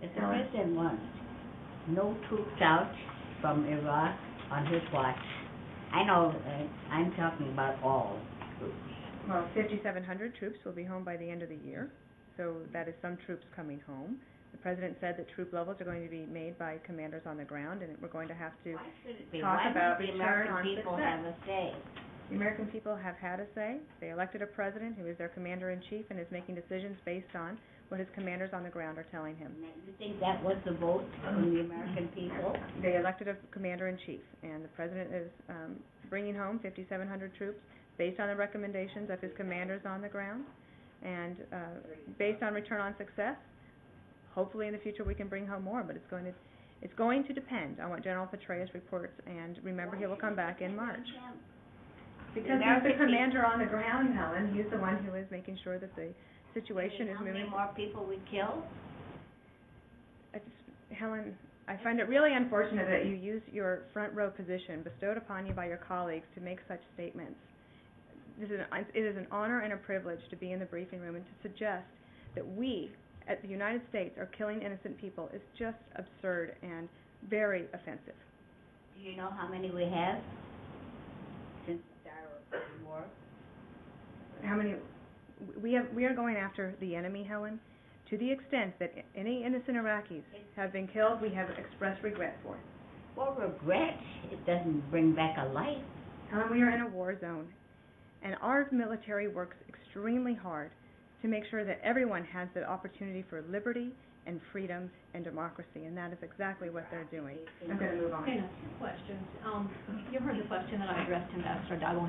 If the president wants no troops out from Iraq on his watch, I know, I'm talking about all troops. Well, 5,700 troops will be home by the end of the year, so that is some troops coming home. The President said that troop levels are going to be made by commanders on the ground, and we're going to have to talk about return on success. Why should the American people have a say? The American people have had a say. They elected a president who is their commander-in-chief and is making decisions based on what his commanders on the ground are telling him. You think that was the vote from the American people? They elected a commander-in-chief, and the president is bringing home 5,700 troops based on the recommendations of his commanders on the ground, and based on return on success. Hopefully in the future we can bring home more, but it's going to depend on what General Petraeus reports, and remember he will come back in March. Because he's the commander on the ground, Helen. He's the one who is making sure that the situation is moving. How many more people we kill? Helen, I find it really unfortunate that you use your front row position bestowed upon you by your colleagues to make such statements. It is an honor and a privilege to be in the briefing room, and to suggest that we, at the United States, are killing innocent people is just absurd and very offensive. Do you know how many we have since the start of the war? How many? We are going after the enemy, Helen. To the extent that any innocent Iraqis have been killed, we have expressed regret for it. Well, regret? It doesn't bring back a life. Helen, we are in a war zone, and our military works extremely hard to make sure that everyone has the opportunity for liberty and freedom and democracy, and that is exactly what they're doing. I'm going to move on. Okay, now, two questions. You heard the question that I addressed to Ambassador Dowell.